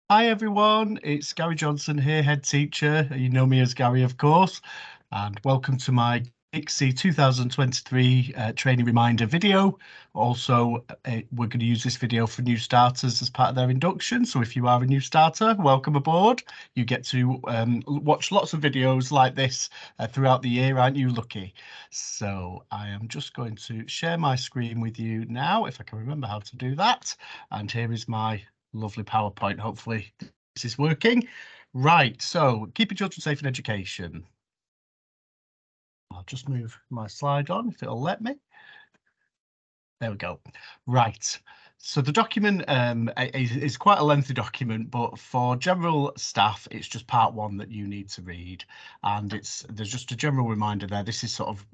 Hi everyone, it's Gary Johnson here, head teacher. You know me as Gary, of course, and welcome to my KCSiE 2023 training reminder video. Also, we're going to use this video for new starters as part of their induction. So if you are a new starter, welcome aboard. You get to watch lots of videos like this throughout the year, aren't you lucky? So I am just going to share my screen with you now, if I can remember how to do that. And here is my lovely PowerPoint. Hopefully this is working. Right, so keeping children safe in education. I'll just move my slide on if it'll let me. There we go. Right. So the document is quite a lengthy document, but for general staff, it's just part one that you need to read. And there's just a general reminder there. This is sort of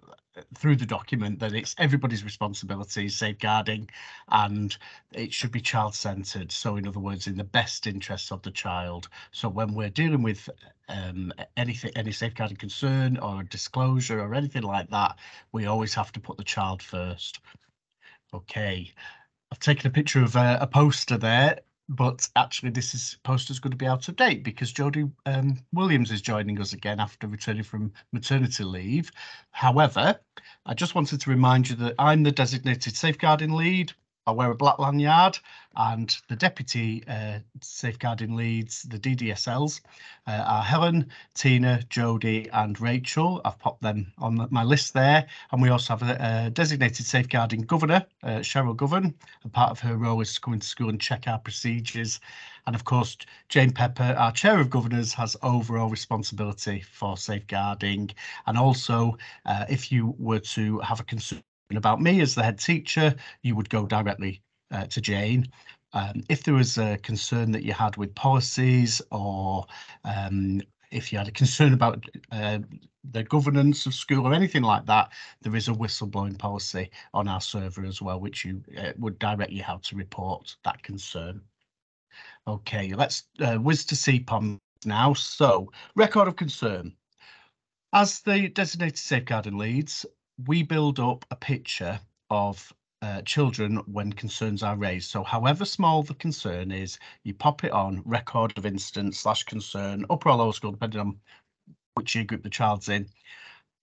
through the document that it's everybody's responsibility, safeguarding, and it should be child-centered. So in other words, in the best interests of the child. So when we're dealing with any safeguarding concern or a disclosure or anything like that, we always have to put the child first. Okay, I've taken a picture of a poster there, but actually this poster's going to be out of date because Jodie Williams is joining us again after returning from maternity leave. However, I just wanted to remind you that I'm the designated safeguarding lead. I wear a black lanyard, and the deputy safeguarding leads, the DDSLs, are Helen, Tina, Jodie and Rachel. I've popped them on my list there. And we also have a designated safeguarding governor, Cheryl Govan. And part of her role is to come into school and check our procedures. And of course, Jane Pepper, our chair of governors, has overall responsibility for safeguarding. And also, if you were to have a concern about me as the head teacher, you would go directly to Jane. If there was a concern that you had with policies, or if you had a concern about the governance of school or anything like that, there is a whistleblowing policy on our server as well, which you would direct you how to report that concern. Okay, let's whiz to CPOM now. So, record of concern. As the designated safeguarding leads, we build up a picture of children when concerns are raised. So however small the concern is, you pop it on record of incident / concern, upper or lower school, depending on which year group the child's in.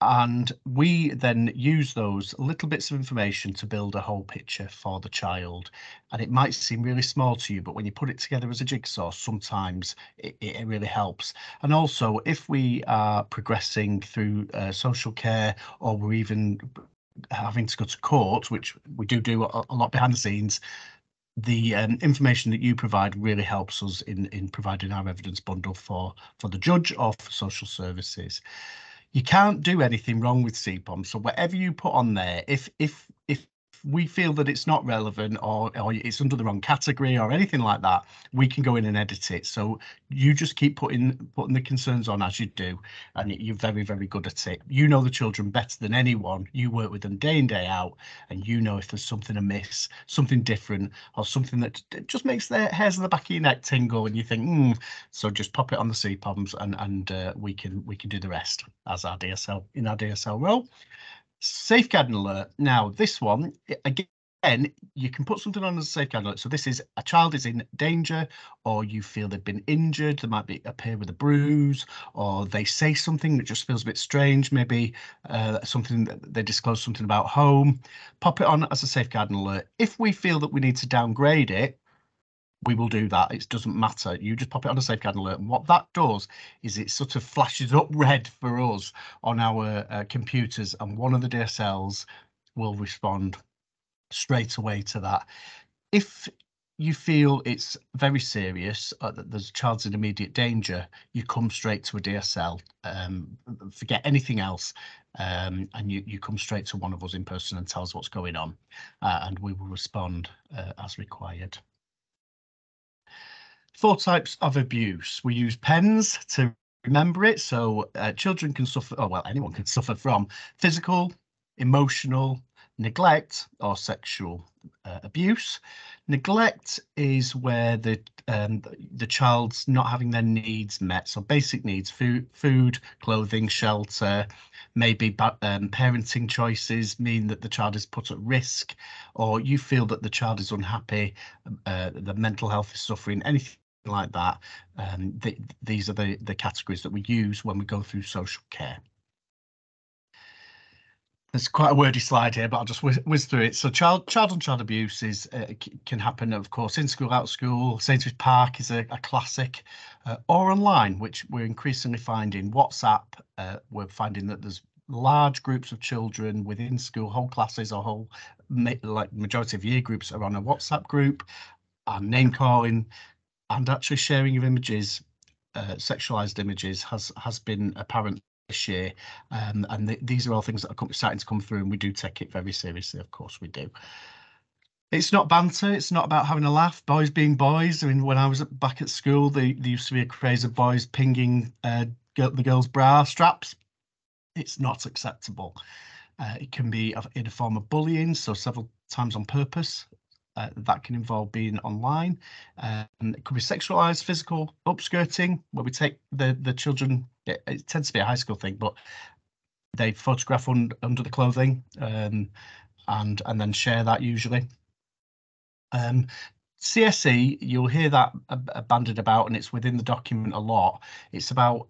And we then use those little bits of information to build a whole picture for the child. And it might seem really small to you, but when you put it together as a jigsaw, sometimes it really helps. And also, if we are progressing through social care, or we're even having to go to court, which we do a lot behind the scenes, the information that you provide really helps us in providing our evidence bundle for the judge or for social services. You can't do anything wrong with CPOM. So whatever you put on there, if we feel that it's not relevant, or it's under the wrong category or anything like that, we can go in and edit it. So you just keep putting the concerns on as you do, and you're very, very good at it. You know the children better than anyone. You work with them day in, day out, and you know if there's something amiss, something different, or something that just makes their hairs on the back of your neck tingle, and you think, so just pop it on the CPOMs, and we can do the rest as our DSL in our DSL role. Safeguarding alert. Now, this one, again, you can put something on as a safeguarding alert. So this is a child is in danger, or you feel they've been injured. They might appear with a bruise, or they say something that just feels a bit strange. Maybe something that they disclose something about home. Pop it on as a safeguarding alert. If we feel that we need to downgrade it, we will do that. It doesn't matter. You just pop it on a safeguarding alert. And what that does is it sort of flashes up red for us on our computers, and one of the DSLs will respond straight away to that. If you feel it's very serious, that there's a child's in immediate danger, you come straight to a DSL. Forget anything else, and you come straight to one of us in person and tell us what's going on, and we will respond as required. 4 types of abuse. We use pens to remember it. So children can suffer, or well, anyone can suffer from physical, emotional, neglect, or sexual abuse. Neglect is where the child's not having their needs met. So basic needs, food, clothing, shelter. Maybe parenting choices mean that the child is put at risk, or you feel that the child is unhappy, the mental health is suffering, anything like that. These are the categories that we use when we go through social care. There's quite a wordy slide here, but I'll just whiz through it. So child-on-child abuse can happen, of course, in school, out of school. Sainsbury's Park is a classic, or online, which we're increasingly finding. WhatsApp, we're finding that there's large groups of children within school, whole classes or whole, like majority of year groups are on a WhatsApp group, and name calling, and actually sharing of images, sexualized images has been apparent this year, and these are all things that are starting to come through, and we do take it very seriously. Of course we do. It's not banter, it's not about having a laugh, boys being boys. I mean, when I was back at school, there used to be a craze of boys pinging the girls' bra straps. It's not acceptable. It can be in a form of bullying, so several times on purpose. That can involve being online. It could be sexualized, physical upskirting, where we take the children. It tends to be a high school thing, but they photograph under the clothing, and then share that usually. KCSiE, you'll hear that bandied about, and it's within the document a lot. It's about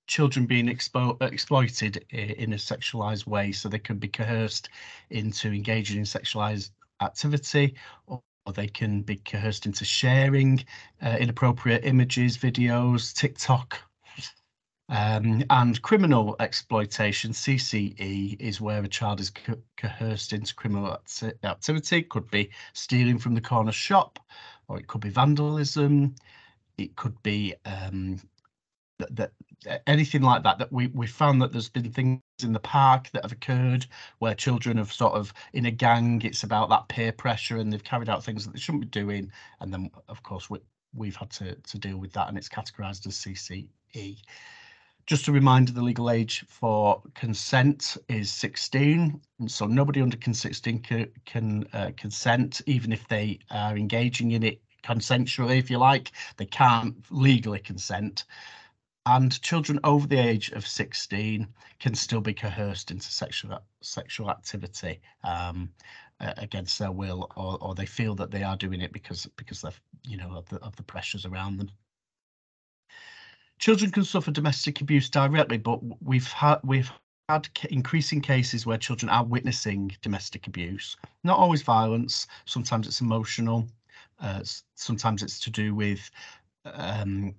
children being exploited in a sexualized way, so they can be coerced into engaging in sexualized activity, or they can be coerced into sharing inappropriate images, videos, TikTok. And criminal exploitation, CCE, is where a child is coerced into criminal activity. Could be stealing from the corner shop, or it could be vandalism. It could be anything like that. That we found that there's been things in the park that have occurred where children have sort of in a gang. It's about that peer pressure, and they've carried out things that they shouldn't be doing. And then, of course, we've had to deal with that, and it's categorised as CCE. Just a reminder, the legal age for consent is 16, and so nobody under 16 can consent, even if they are engaging in it consensually, if you like. They can't legally consent. And children over the age of 16 can still be coerced into sexual activity against their will, or they feel that they are doing it because they're of the pressures around them. Children can suffer domestic abuse directly, but we've had increasing cases where children are witnessing domestic abuse. Not always violence. Sometimes it's emotional. Sometimes it's to do with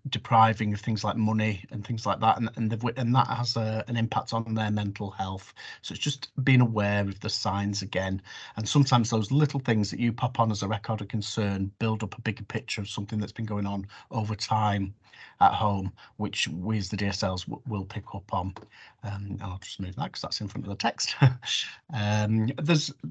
depriving of things like money and things like that, and that has an impact on their mental health. So it's just being aware of the signs again, and sometimes those little things that you pop on as a record of concern build up a bigger picture of something that's been going on over time at home, which we as the DSLs will pick up on. I'll just move that because that's in front of the text.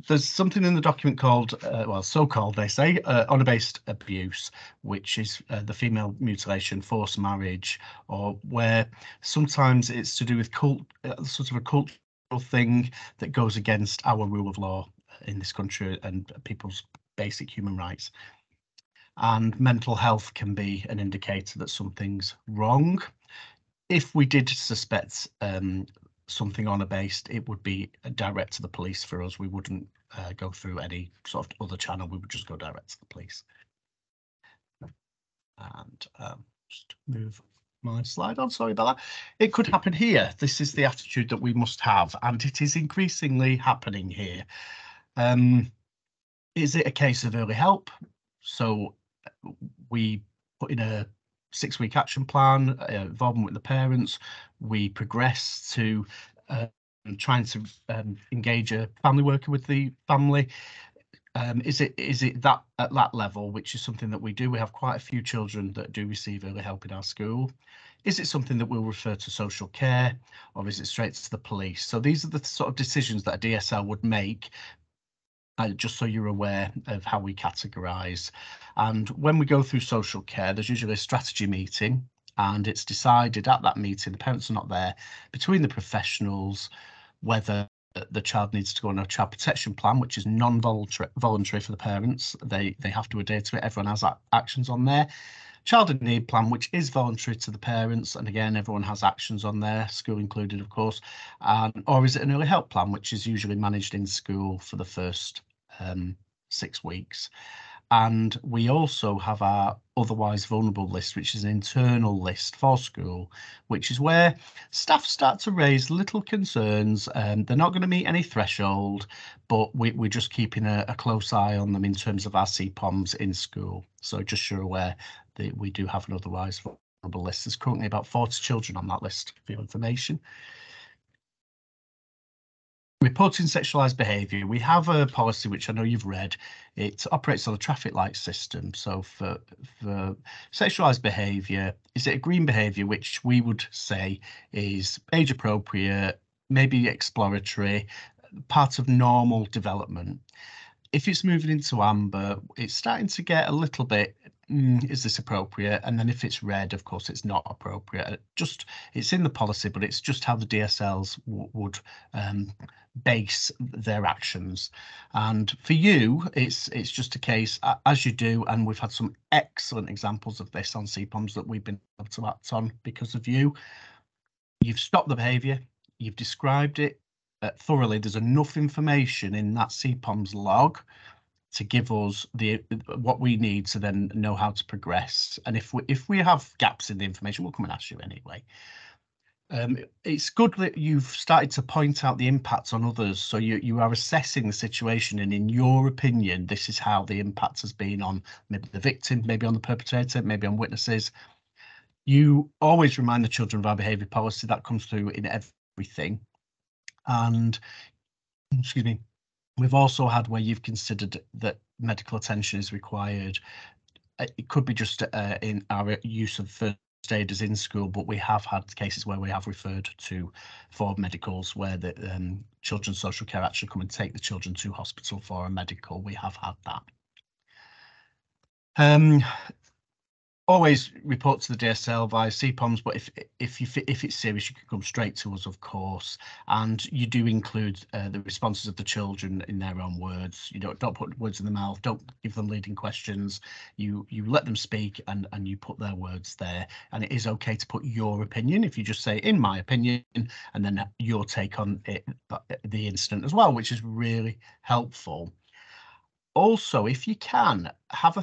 There's something in the document called, well, so-called, they say, honour-based abuse, which is the female mutilation, forced marriage, or where sometimes it's to do with sort of a cultural thing that goes against our rule of law in this country and people's basic human rights. And mental health can be an indicator that something's wrong. If we did suspect something honour-based, it would be direct to the police for us. We wouldn't go through any sort of other channel. We would just go direct to the police. And just move my slide on, sorry about that. It could happen here. This is the attitude that we must have, and it is increasingly happening here. Is it a case of early help? So we put in a 6-week action plan, involvement with the parents. We progress to trying to engage a family worker with the family. Is it that at that level, which is something that we do? We have quite a few children that do receive early help in our school. Is it something that we'll refer to social care, or is it straight to the police? So these are the sort of decisions that a DSL would make, just so you're aware of how we categorise. And when we go through social care, there's usually a strategy meeting, and it's decided at that meeting, the parents are not there, between the professionals, whether the child needs to go on a child protection plan, which is voluntary for the parents. They have to adhere to it. Everyone has actions on there. Child in need plan, which is voluntary to the parents, and again, everyone has actions on there, school included, of course. Or is it an early help plan, which is usually managed in school for the first 6 weeks? And we also have our otherwise vulnerable list, which is an internal list for school, which is where staff start to raise little concerns. They're not going to meet any threshold, but we're just keeping a close eye on them in terms of our CPOMs in school. So just so you're aware that we do have an otherwise vulnerable list. There's currently about 40 children on that list for your information. Reporting sexualised behaviour. We have a policy which I know you've read. It operates on a traffic light system. So for sexualised behaviour, is it a green behaviour, which we would say is age appropriate, maybe exploratory, part of normal development? If it's moving into amber, it's starting to get a little bit, is this appropriate? And then if it's red, of course, it's not appropriate. It's in the policy, but it's just how the DSLs would base their actions. And for you, it's just a case, as you do, and we've had some excellent examples of this on CPOMs that we've been able to act on because of you. You've stopped the behaviour, you've described it thoroughly. There's enough information in that CPOMs log to give us what we need to then know how to progress. And if we have gaps in the information, we'll come and ask you anyway. It's good that you've started to point out the impact on others. So you are assessing the situation, and in your opinion, this is how the impact has been on maybe the victim, maybe on the perpetrator, maybe on witnesses. You always remind the children of our behaviour policy. That comes through in everything. And excuse me, we've also had where you've considered that medical attention is required. It could be just in our use of first aiders in school, but we have had cases where we have referred for medicals where the children's social care actually come and take the children to hospital for a medical. We have had that. Always report to the DSL via CPOMs, but if it's serious, you can come straight to us, of course. And you do include the responses of the children in their own words. You don't put words in the mouth. Don't give them leading questions. You let them speak, and you put their words there. And it is okay to put your opinion. If you just say, "in my opinion," and then your take on it, the incident as well, which is really helpful. Also, if you can have a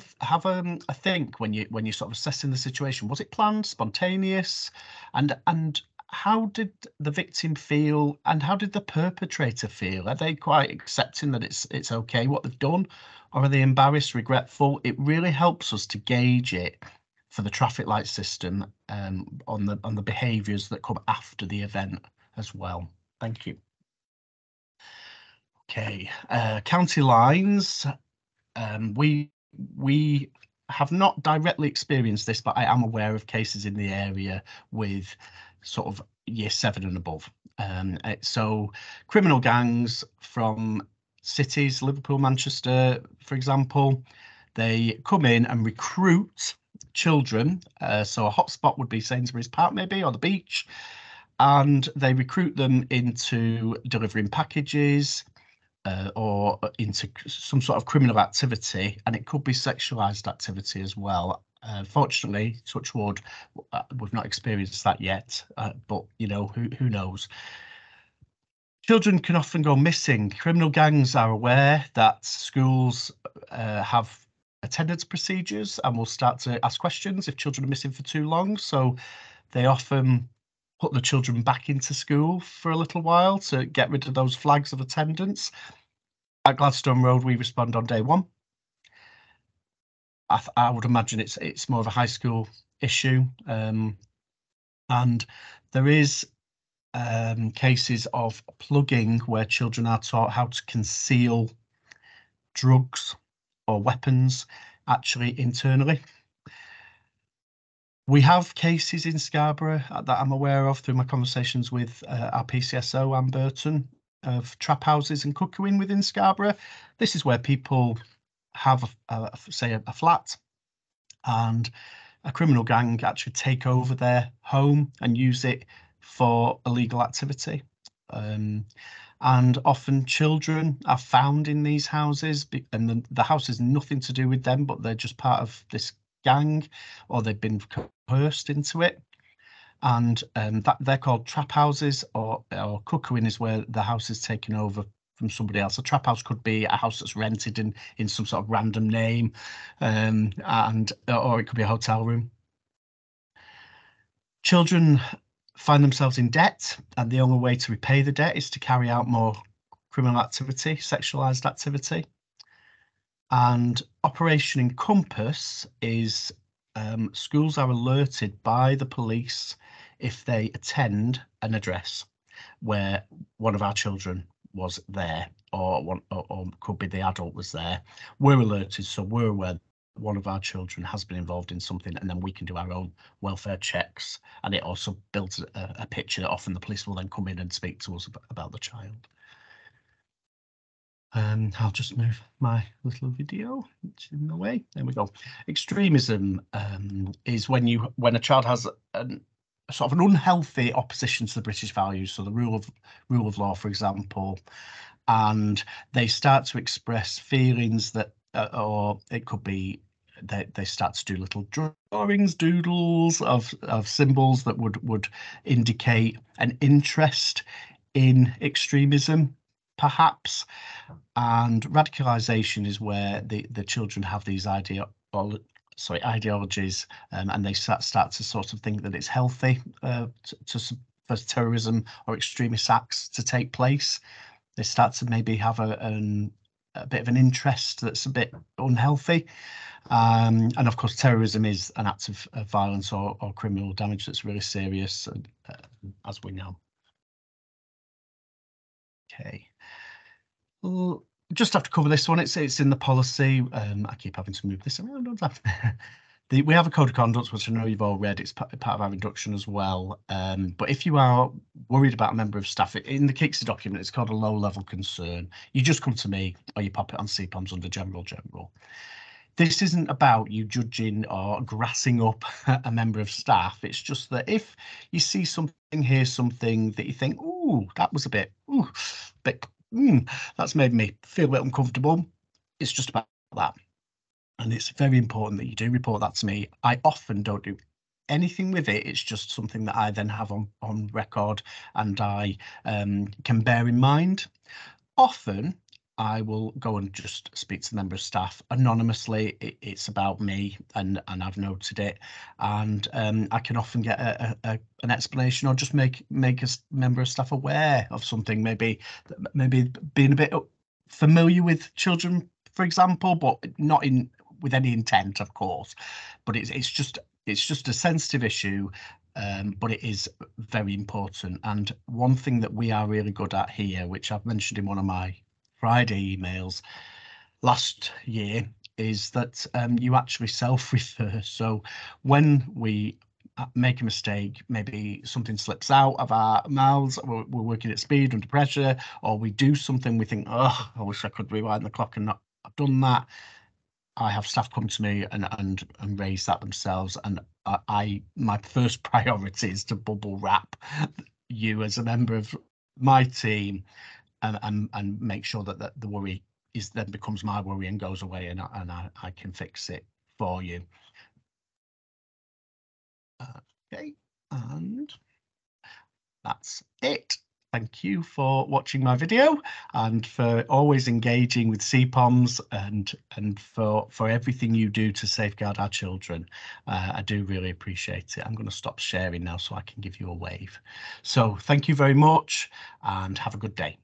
think when you're sort of assessing the situation. Was it planned, spontaneous, and how did the victim feel, and how did the perpetrator feel? Are they quite accepting that it's okay what they've done, or are they embarrassed, regretful? It really helps us to gauge it for the traffic light system on the behaviours that come after the event as well. Thank you. Okay, county lines. We have not directly experienced this, but I am aware of cases in the area with sort of year 7 and above. So criminal gangs from cities, Liverpool, Manchester, for example, they come in and recruit children. So a hotspot would be Sainsbury's Park maybe, or the beach, and they recruit them into delivering packages, or into some sort of criminal activity, and it could be sexualized activity as well. Fortunately, touch wood, we've not experienced that yet, but who knows. Children can often go missing. Criminal gangs are aware that schools have attendance procedures and will start to ask questions if children are missing for too long. So they often put the children back into school for a little while to get rid of those flags of attendance. At Gladstone Road, we respond on day 1. I would imagine it's more of a high school issue, and there is cases of plugging where children are taught how to conceal drugs or weapons actually internally. We have cases in Scarborough that I'm aware of through my conversations with our PCSO, Anne Burton, of trap houses and cuckooing within Scarborough. This is where people have, say, a flat, and a criminal gang actually take over their home and use it for illegal activity. And often children are found in these houses, and the house has nothing to do with them, but they're just part of this gang, or they've been coerced into it. And that they're called trap houses, or cuckooing is where the house is taken over from somebody else. A trap house could be a house that's rented in some sort of random name, or it could be a hotel room. Children find themselves in debt, and the only way to repay the debt is to carry out more criminal activity, sexualized activity. And Operation Encompass is schools are alerted by the police if they attend an address where one of our children was there, or could be the adult was there. We're alerted, so we're aware one of our children has been involved in something, and then we can do our own welfare checks. And it also builds a picture that often the police will then come in and speak to us about the child. I'll just move my little video in the way. There we go. Extremism is when a child has a sort of an unhealthy opposition to the British values, so the rule of law, for example, and they start to express feelings that, or it could be they start to do little drawings, doodles of symbols that would indicate an interest in extremism, perhaps. And radicalization is where the children have these ideologies, and they start to sort of think that it's healthy for terrorism or extremist acts to take place. They start to maybe have a bit of an interest that's a bit unhealthy. And of course, terrorism is an act of violence or criminal damage that's really serious, as we know. Okay. Well, just have to cover this one. It's in the policy. I keep having to move this around, don't I? We have a code of conduct, which I know you've all read. It's part of our induction as well. But if you are worried about a member of staff, in the KCSiE document, it's called a low-level concern. You just come to me, or you pop it on CPOMs under general. This isn't about you judging or grassing up a member of staff. It's just that if you see something, hear something that you think, ooh, that was a bit, that's made me feel a bit uncomfortable. It's just about that. And it's very important that you do report that to me. I often don't do anything with it. It's just something that I then have on record, and I can bear in mind. Often I will go and just speak to the member of staff anonymously. It's about me, and I've noted it, and I can often get an explanation, or just make a member of staff aware of something, maybe being a bit familiar with children, for example, but not with any intent, of course. But it's just a sensitive issue. But it is very important. And one thing that we are really good at here, which I've mentioned in one of my Friday emails last year, is that you actually self-refer. So when we make a mistake, maybe something slips out of our mouths, we're working at speed under pressure, or we do something we think, oh, I wish I could rewind the clock and not have done that. I have staff come to me and raise that themselves, and my first priority is to bubble wrap you as a member of my team, and make sure that the worry then becomes my worry and goes away, and I can fix it for you. Okay, and that's it. Thank you for watching my video, and for always engaging with CPOMs, and for everything you do to safeguard our children. I do really appreciate it. I'm going to stop sharing now so I can give you a wave. So thank you very much, and have a good day.